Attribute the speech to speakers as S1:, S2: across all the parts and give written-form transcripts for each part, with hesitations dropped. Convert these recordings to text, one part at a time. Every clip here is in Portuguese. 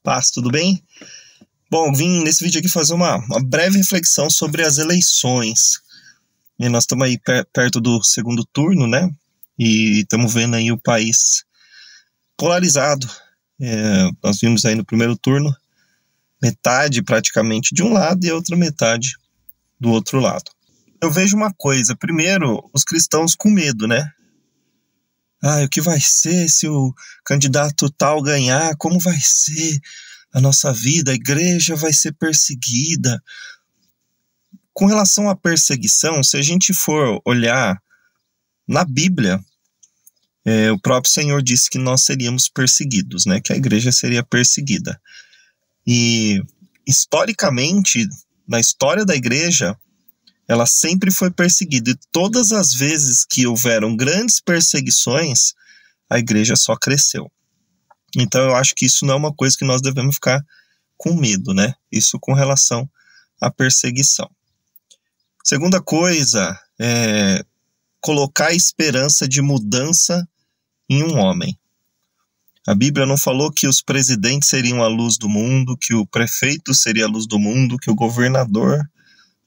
S1: Paz, tudo bem? Bom, vim nesse vídeo aqui fazer uma breve reflexão sobre as eleições. E nós estamos aí perto do segundo turno, né? E estamos vendo aí o país polarizado. Nós vimos aí no primeiro turno metade praticamente de um lado e a outra metade do outro lado. Eu vejo uma coisa, primeiro, os cristãos com medo, né? O que vai ser se o candidato tal ganhar? Como vai ser a nossa vida? A igreja vai ser perseguida. Com relação à perseguição, se a gente for olhar na Bíblia, o próprio Senhor disse que nós seríamos perseguidos, né? Que a igreja seria perseguida. E, historicamente, na história da igreja, ela sempre foi perseguida. E todas as vezes que houveram grandes perseguições, a igreja só cresceu. Então eu acho que isso não é uma coisa que nós devemos ficar com medo, né? Isso com relação à perseguição. Segunda coisa é colocar a esperança de mudança em um homem. A Bíblia não falou que os presidentes seriam a luz do mundo, que o prefeito seria a luz do mundo, que o governador...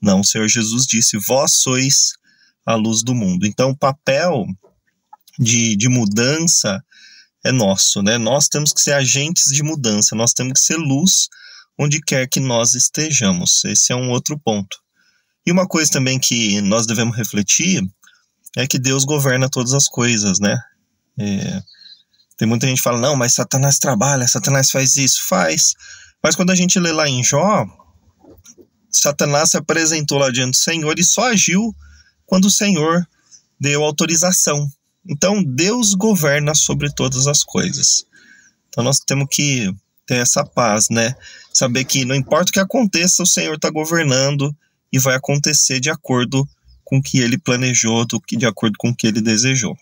S1: Não, o Senhor Jesus disse, vós sois a luz do mundo. Então o papel de mudança é nosso, né? Nós temos que ser agentes de mudança, nós temos que ser luz onde quer que nós estejamos. Esse é um outro ponto. E uma coisa também que nós devemos refletir é que Deus governa todas as coisas, né? Tem muita gente que fala, não, mas Satanás trabalha, Satanás faz isso, faz. Mas quando a gente lê lá em Jó, Satanás se apresentou lá diante do Senhor e só agiu quando o Senhor deu autorização. Então, Deus governa sobre todas as coisas. Então, nós temos que ter essa paz, né? Saber que não importa o que aconteça, o Senhor está governando e vai acontecer de acordo com o que Ele planejou, de acordo com o que Ele desejou.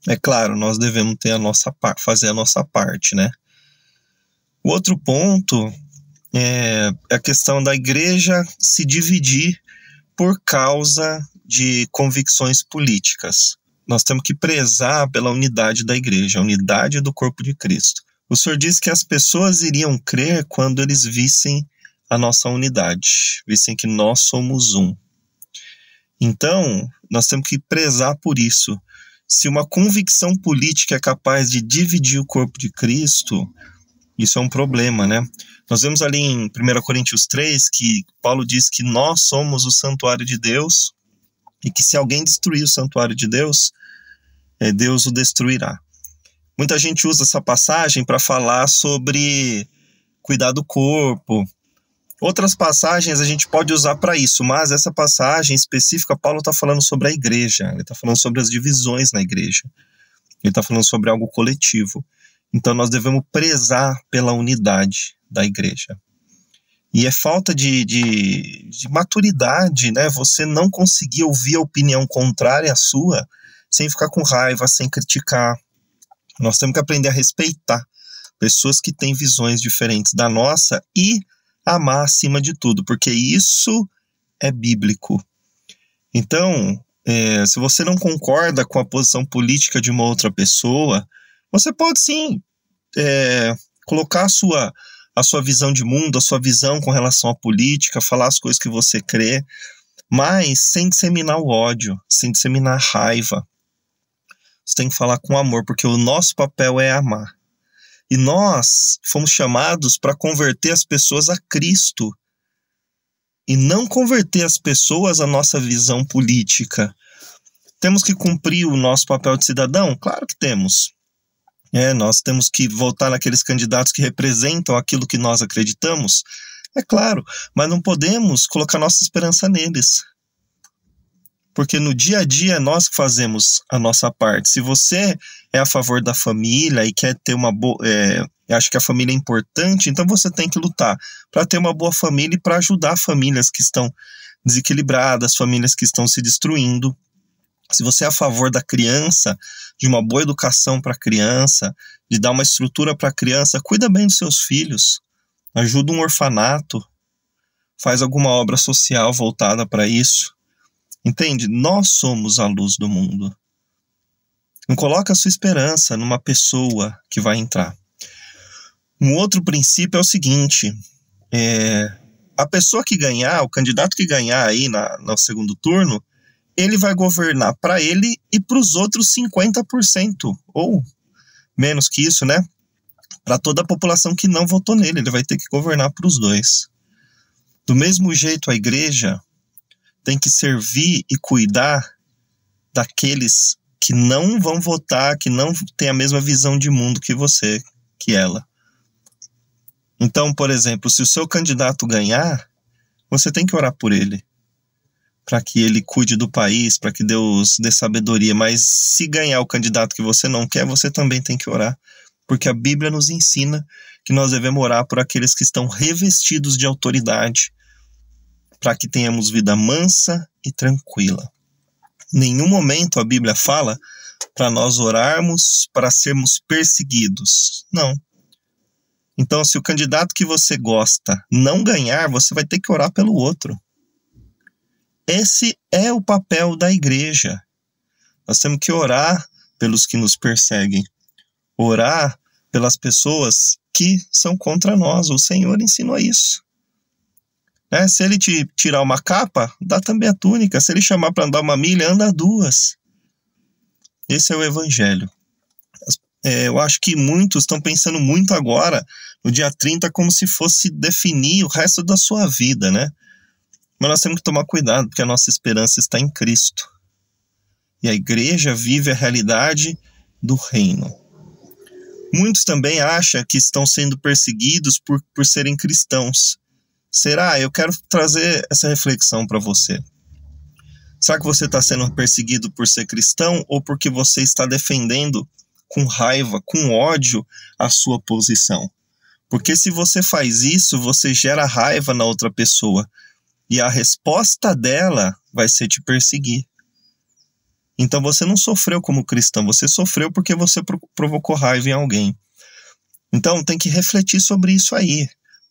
S1: É claro, nós devemos ter fazer a nossa parte, né? O outro ponto é a questão da igreja se dividir por causa de convicções políticas. Nós temos que prezar pela unidade da igreja, a unidade do corpo de Cristo. O Senhor disse que as pessoas iriam crer quando eles vissem a nossa unidade, vissem que nós somos um. Então, nós temos que prezar por isso. Se uma convicção política é capaz de dividir o corpo de Cristo, isso é um problema, né? Nós vemos ali em 1 Coríntios 3 que Paulo diz que nós somos o santuário de Deus e que se alguém destruir o santuário de Deus, Deus o destruirá. Muita gente usa essa passagem para falar sobre cuidar do corpo. Outras passagens a gente pode usar para isso, mas essa passagem específica, Paulo está falando sobre a igreja, ele está falando sobre as divisões na igreja, ele está falando sobre algo coletivo. Então nós devemos prezar pela unidade da igreja. E é falta de maturidade, né? Você não conseguir ouvir a opinião contrária à sua, sem ficar com raiva, sem criticar. Nós temos que aprender a respeitar pessoas que têm visões diferentes da nossa e amar acima de tudo, porque isso é bíblico. Então, se você não concorda com a posição política de uma outra pessoa, você pode sim colocar a sua visão de mundo, a sua visão com relação à política, falar as coisas que você crê, mas sem disseminar o ódio, sem disseminar a raiva. Você tem que falar com amor, porque o nosso papel é amar. E nós fomos chamados para converter as pessoas a Cristo e não converter as pessoas à nossa visão política. Temos que cumprir o nosso papel de cidadão? Claro que temos. Nós temos que votar naqueles candidatos que representam aquilo que nós acreditamos, é claro, mas não podemos colocar nossa esperança neles. Porque no dia a dia é nós que fazemos a nossa parte. Se você é a favor da família e quer ter uma boa... acho que a família é importante, então você tem que lutar para ter uma boa família e para ajudar famílias que estão desequilibradas, famílias que estão se destruindo. Se você é a favor da criança, de uma boa educação para a criança, de dar uma estrutura para a criança, cuida bem dos seus filhos, ajuda um orfanato, faz alguma obra social voltada para isso. Entende? Nós somos a luz do mundo. Não coloca a sua esperança numa pessoa que vai entrar. Um outro princípio é o seguinte, a pessoa que ganhar, o candidato que ganhar aí no segundo turno, ele vai governar para ele e para os outros 50%, ou menos que isso, né? Para toda a população que não votou nele, ele vai ter que governar para os dois. Do mesmo jeito, a igreja tem que servir e cuidar daqueles que não vão votar, que não têm a mesma visão de mundo que você, que ela. Então, por exemplo, se o seu candidato ganhar, você tem que orar por ele, para que ele cuide do país, para que Deus dê sabedoria. Mas se ganhar o candidato que você não quer, você também tem que orar, porque a Bíblia nos ensina que nós devemos orar por aqueles que estão revestidos de autoridade, para que tenhamos vida mansa e tranquila. Em nenhum momento a Bíblia fala para nós orarmos para sermos perseguidos. Não. Então, se o candidato que você gosta não ganhar, você vai ter que orar pelo outro. Esse é o papel da igreja. Nós temos que orar pelos que nos perseguem. Orar pelas pessoas que são contra nós. O Senhor ensinou isso. Se ele te tirar uma capa, dá também a túnica. Se ele chamar para andar uma milha, anda 2. Esse é o evangelho. Eu acho que muitos estão pensando muito agora, no dia 30, como se fosse definir o resto da sua vida, né? Mas nós temos que tomar cuidado, porque a nossa esperança está em Cristo. E a igreja vive a realidade do reino. Muitos também acham que estão sendo perseguidos por serem cristãos. Será? Eu quero trazer essa reflexão para você. Será que você está sendo perseguido por ser cristão ou porque você está defendendo com raiva, com ódio, a sua posição? Porque se você faz isso, você gera raiva na outra pessoa. E a resposta dela vai ser te perseguir. Então você não sofreu como cristão, você sofreu porque você provocou raiva em alguém. Então tem que refletir sobre isso aí.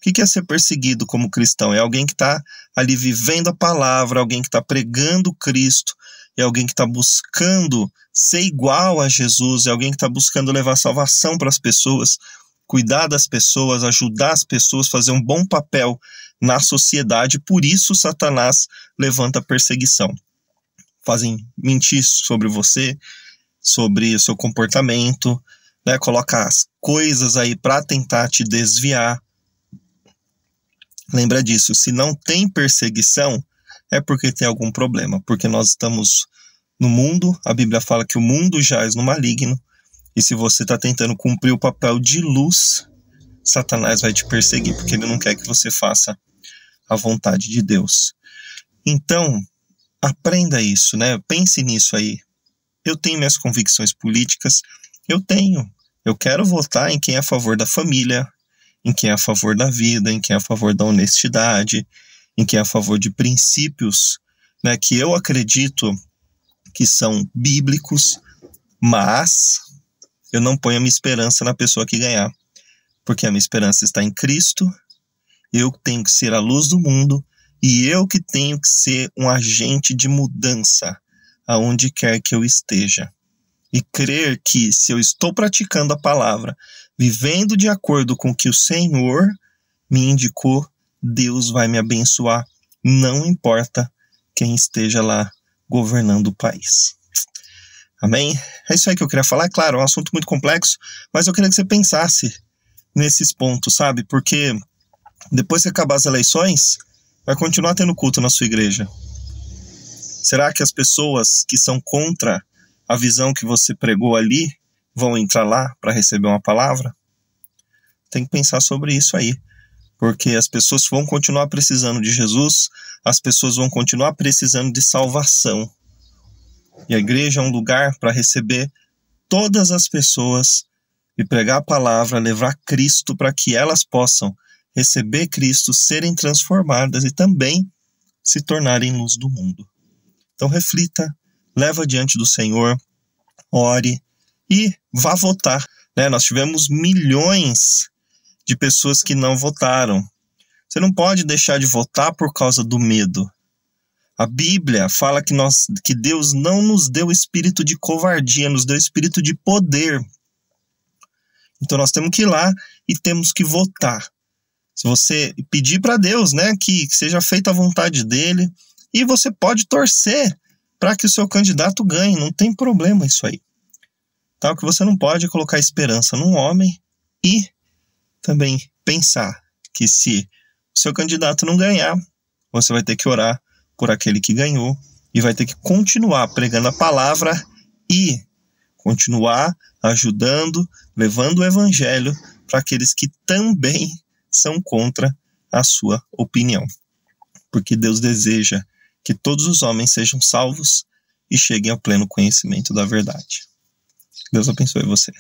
S1: O que é ser perseguido como cristão? É alguém que está ali vivendo a palavra, alguém que está pregando Cristo, é alguém que está buscando ser igual a Jesus, é alguém que está buscando levar salvação para as pessoas, cuidar das pessoas, ajudar as pessoas, fazer um bom papel na sociedade. Por isso Satanás levanta perseguição. Fazem mentir sobre você, sobre o seu comportamento, né? Coloca as coisas aí para tentar te desviar. Lembra disso, se não tem perseguição, é porque tem algum problema, porque nós estamos no mundo, a Bíblia fala que o mundo jaz no maligno, e se você está tentando cumprir o papel de luz, Satanás vai te perseguir, porque ele não quer que você faça a vontade de Deus. Então, aprenda isso, né? Pense nisso aí. Eu tenho minhas convicções políticas, eu quero votar em quem é a favor da família, em quem é a favor da vida, em quem é a favor da honestidade, em quem é a favor de princípios, né, que eu acredito que são bíblicos, mas eu não ponho a minha esperança na pessoa que ganhar, porque a minha esperança está em Cristo, eu tenho que ser a luz do mundo, e eu que tenho que ser um agente de mudança aonde quer que eu esteja. E crer que se eu estou praticando a palavra, vivendo de acordo com o que o Senhor me indicou, Deus vai me abençoar, não importa quem esteja lá governando o país. Amém? É isso aí que eu queria falar. É claro, é um assunto muito complexo, mas eu queria que você pensasse nesses pontos, sabe? Porque depois que acabar as eleições, vai continuar tendo culto na sua igreja. Será que as pessoas que são contra a visão que você pregou ali vão entrar lá para receber uma palavra? Tem que pensar sobre isso aí, porque as pessoas vão continuar precisando de Jesus, as pessoas vão continuar precisando de salvação. E a igreja é um lugar para receber todas as pessoas e pregar a palavra, levar Cristo para que elas possam receber Cristo, serem transformadas e também se tornarem luz do mundo. Então reflita, leva diante do Senhor, ore e vá votar. Nós tivemos milhões de pessoas que não votaram. Você não pode deixar de votar por causa do medo. A Bíblia fala que Deus não nos deu espírito de covardia, nos deu espírito de poder. Então nós temos que ir lá e temos que votar. Se você pedir para Deus, né, que seja feita a vontade dele, e você pode torcer para que o seu candidato ganhe, não tem problema isso aí. Tá? O que você não pode é colocar esperança num homem e também pensar que se o seu candidato não ganhar, você vai ter que orar por aquele que ganhou e vai ter que continuar pregando a palavra e continuar ajudando, levando o evangelho para aqueles que também são contra a sua opinião. Porque Deus deseja que todos os homens sejam salvos e cheguem ao pleno conhecimento da verdade. Deus abençoe você.